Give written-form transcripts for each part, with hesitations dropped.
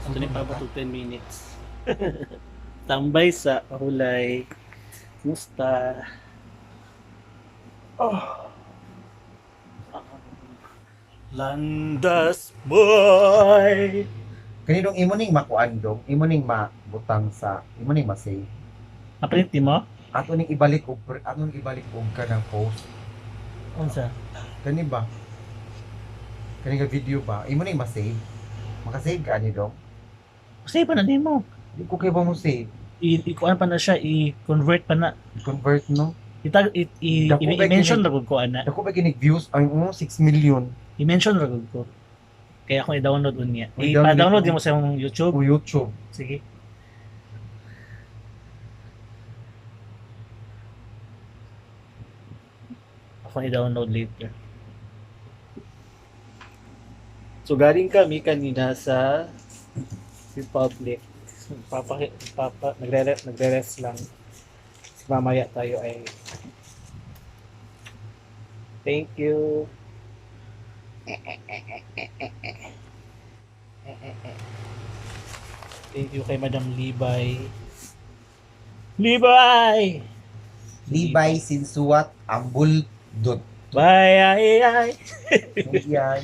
Ito na pa 10 minutes. Tambay sa Kahulay. Musta? Oh. Landas boy. Kaninong imo ning makuan dong, imo ning mabutang sa, imo ning masave. Aprinti mo? Ato ning ibalik og kanang post. Unsa? Kani ba? Kani nga video ba? Imo ning masave. Makasave ka ni dong. Kasi pa na nimo. Di ko kay ba mo save. I-kuan pa na siya, i-convert pa na. Convert no. Dako ba I-mention kinig- ra gud ko ana. Ako ba kinig views ay 6 million I-mention ra gud ko. Kaya ako i-download unya. I-download I-download mo. mo sa yung YouTube. o YouTube. Sige. Ako i-download later. So galing kami kanina sa Republic. Nagre-rest lang. Mamaya tayo ay thank you. Thank you kay Madam Libay. Libay! Libay Sinsuat Ambul Dot. Bye, ay, ay. Yan.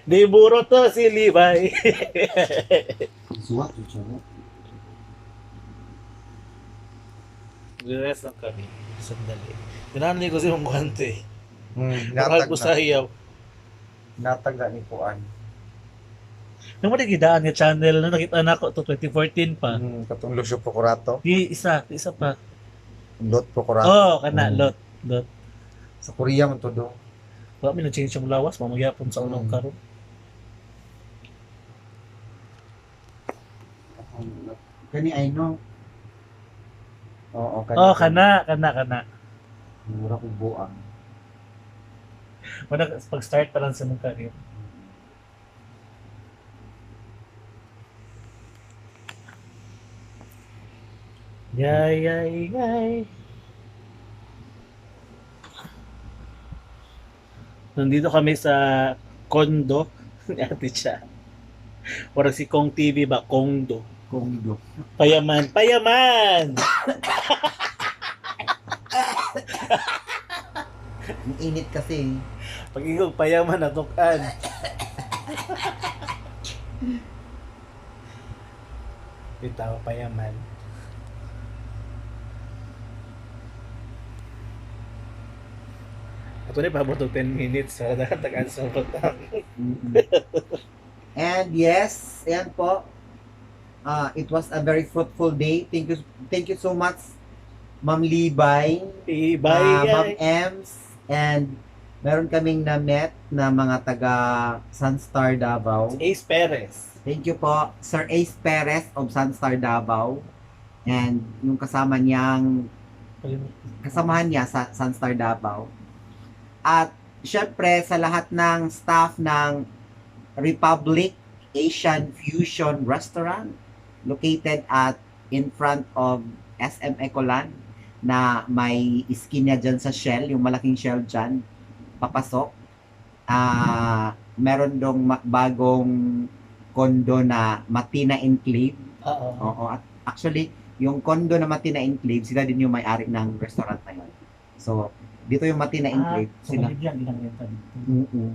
Di buro to si Libay. Sinsuat siya. Rest lang kami. Sandali. Tinanli ko si mong guante. Natag Nakag ko sa na. hiyaw. Natag na ni Puan. Nung matigidaan nga channel na nakita na ako to 2014 pa. Katong Lucio Procurato. Isa pa. Lot Procurato. Oh, kana, Mm. lot. Sa Korea man to do. Wala may nag-change yung lawas, mamagyapon sa unang karon. Kani ay no. Oo, Oh, kana. Mura ko buang. Wala pag-start pa lang sa mong career. Yay. Nandito kami sa kondo ni Ate Cha. Parang si Kong TV ba? Kondo. Kondo. Payaman! Ang init kasi. Pag ingog payaman natukan. Bitaw payaman. Ato ni pabot og 10 minutes sa dagan sa butang. And yes, ayan po. It was a very fruitful day. Thank you so much, Ma'am Libay, Ma'am Bye. Ems, and meron kaming na-met na mga taga Sunstar Davao. Ace Perez. Thank you po, Sir Ace Perez of Sunstar Davao. And yung kasamahan niya sa Sunstar Davao. At syempre sa lahat ng staff ng Republic Asian Fusion Restaurant located in front of SM Ecoland na may skin niya dyan sa Shell, yung malaking Shell dyan, papasok. Meron dong bagong kondo na Matina Enclave. Oo. Oo, at actually, yung kondo na Matina Enclave, sila din yung may-ari ng restaurant na yun. So, dito yung Matina Enclave. Sila.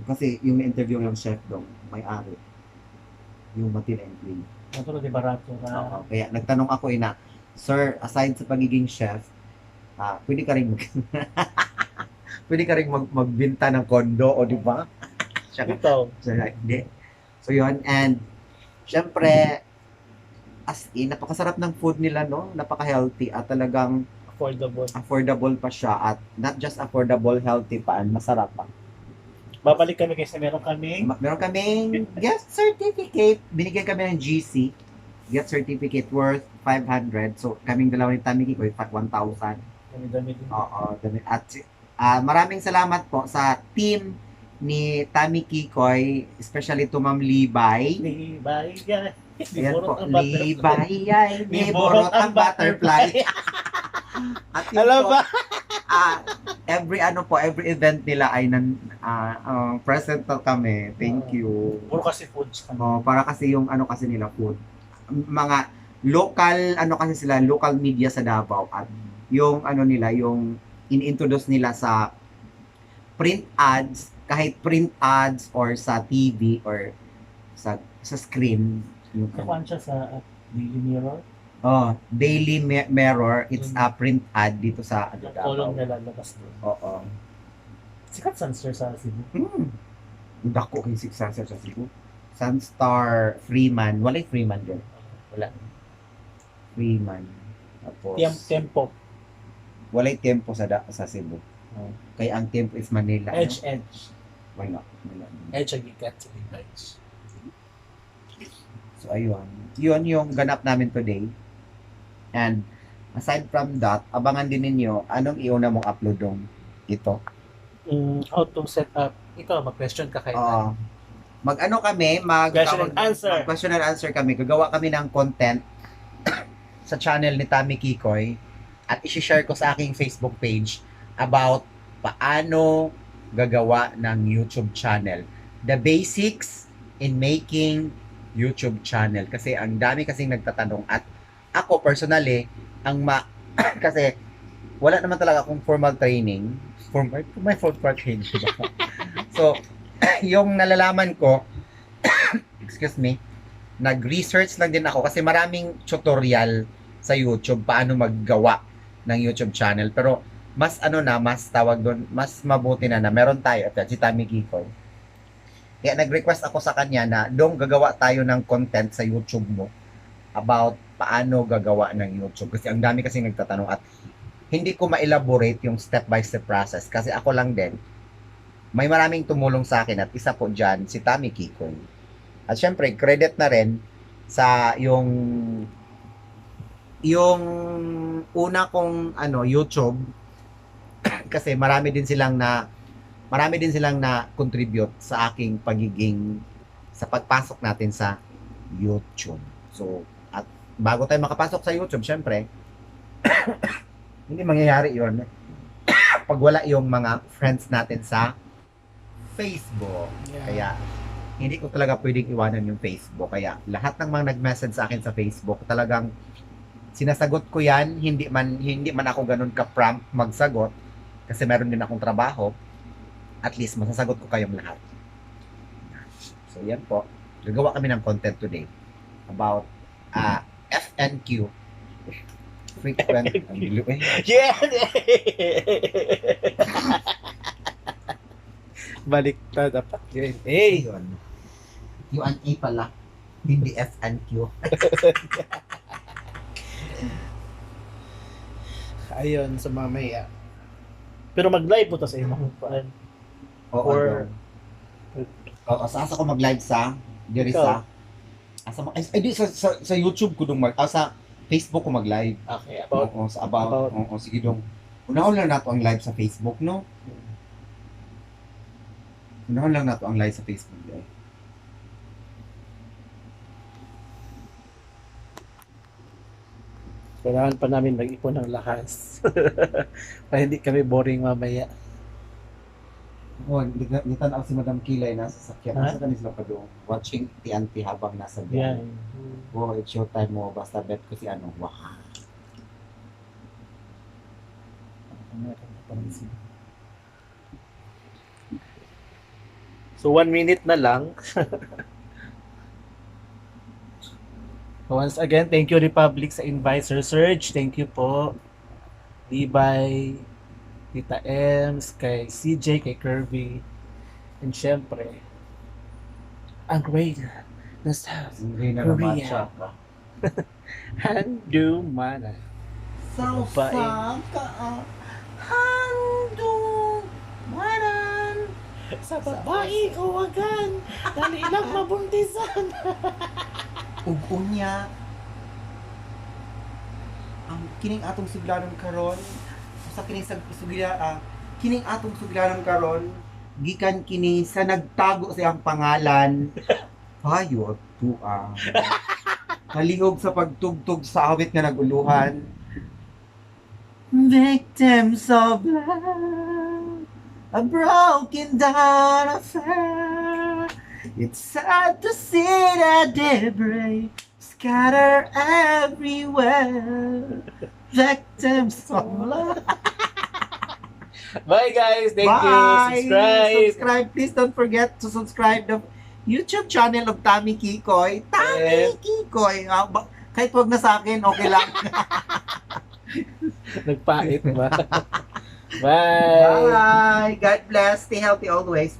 Kasi yung interview yung chef dong, may-ari. Yung Matina Enclave. Natulo di barato na. Oo, kaya nagtanong ako na, Sir, aside sa pagiging chef, pwede ka rin pwede ka rin magbenta ng kondo, o di ba? Siya Ito. hindi. So yun, and syempre, as in, napakasarap ng food nila, no? Napaka-healthy at talagang affordable pa siya at not just affordable, healthy pa, and masarap pa. Babalik kami kasi meron kaming Gift certificate. Binigyan kami ng GC. Gift certificate worth 500. So, kaming dalawa ni Tamiki ko, 1,000. dami din. Oo, dami. At maraming salamat po sa team ni Tami Kikoy, especially to Ma'am Libay. Libay. Ayan po, Libay, ay, niborot ang butterfly. At yun Alam po, ba? every event nila ay Present to kami. Thank you. Puro kasi foods kami. Para kasi yung ano kasi nila food. Mga local, ano kasi sila, local media sa Davao. At yung ano nila, yung in-introduce nila sa print ads, kahit print ads or sa TV or sa screen. Yung, Kakuan siya sa Daily Mirror. Daily Mirror, it's a print ad dito sa ano, Yung Davao. column nila labas doon. Oo. Sikat Sunstar sa Cebu. Dako kay Sunstar sa Cebu. Sunstar, Freeman. Walay Freeman din. Wala. Freeman. Tapos, Tempo. walay tempo sa Cebu. Kaya ang tempo is Manila. Edge. Wala. Edge ang ikat sa Edge. So, ayun. Yun yung ganap namin today. And, aside from that, abangan din ninyo anong iuna mong upload dong ito. How to set up. Ikaw, mag-question ka kayo. Mag-ano kami, Question and answer. Question and answer kami. Gagawa kami ng content sa channel ni Tammy Kikoy at i-share ko sa aking Facebook page about paano gagawa ng YouTube channel. The basics in making YouTube channel. Kasi ang dami kasing nagtatanong at ako personally, kasi wala naman talaga akong formal training. May formal training ba? So, yung nalalaman ko, excuse me, nag-research lang din ako kasi maraming tutorial sa YouTube paano maggawa ng YouTube channel. Pero mas mas tawag doon, mas mabuti na meron tayo at si Tammy Kikoy. Kaya nag-request ako sa kanya na gagawa tayo ng content sa YouTube mo about paano gagawa ng YouTube. Kasi ang dami kasi nagtatanong at hindi ko ma-elaborate yung step-by-step process kasi ako lang din. May maraming tumulong sa akin at isa po dyan si Tammy Kikoy. At syempre, credit na rin sa yung una kong YouTube kasi marami din silang na contribute sa aking sa pagpasok natin sa YouTube. So, at bago tayo makapasok sa YouTube, syempre, hindi mangyayari yon pag wala yung mga friends natin sa Facebook. Yeah. Kaya, hindi ko talaga pwedeng iwanan yung Facebook. Kaya, lahat ng mga nag-message sa akin sa Facebook, talagang sinasagot ko yan. Hindi man ako ganun ka-prompt magsagot. Kasi meron din akong trabaho. At least, masasagot ko kayong lahat. So, yan po. Gagawa kami ng content today about FNQ. Frequent. Yeah! Baliktad dapat yun. Hey! Yun. Q&A pala. Hindi FNQ. Ayun, sa mamaya. Pero mag-live po to sa imong fan. Or asa ko mag-live sa diri sa sa YouTube ko dong sa Facebook ko mag-live. Okay, about sige dong. Unahon lang nato ang live sa Facebook, no? Unahon lang nato ang live sa Facebook. Kailangan pa namin mag-ipon ng lakas. Para hindi kami boring mamaya. Nitanaw si Madam Kilay na sa sakyan. Ha? Nasa kanis na pa doon. Watching TNT habang nasa biyahe. Yeah. It's your time mo. Basta bet ko si Wah. So 1 minute na lang. Once again, thank you Republic sa invite, Sir Serge. Thank you po. Libay, Tita Ems, kay CJ, kay Kirby. And syempre, ang great na South Korea. Handu Mana. Sausa ka Handu Manan. Sa babae uwagan, dali lang mabuntisan. Unya ang kining atong suglanon karon sa kining atong suglanon karon gikan kini sa nagtago sa iyang pangalan hayot tuang kalihog sa pagtugtog sa awit nga naguluhan victims of love a broken down affair. It's sad to see the debris scatter everywhere. Victims of love. Bye guys. Thank you. Bye! Subscribe. Subscribe. Please don't forget to subscribe the YouTube channel of Tami Kikoy. Tami And- Kikoy. Kahit wag na sa akin, okay lang. Nagpait ba? Bye. Bye! God bless. Stay healthy always.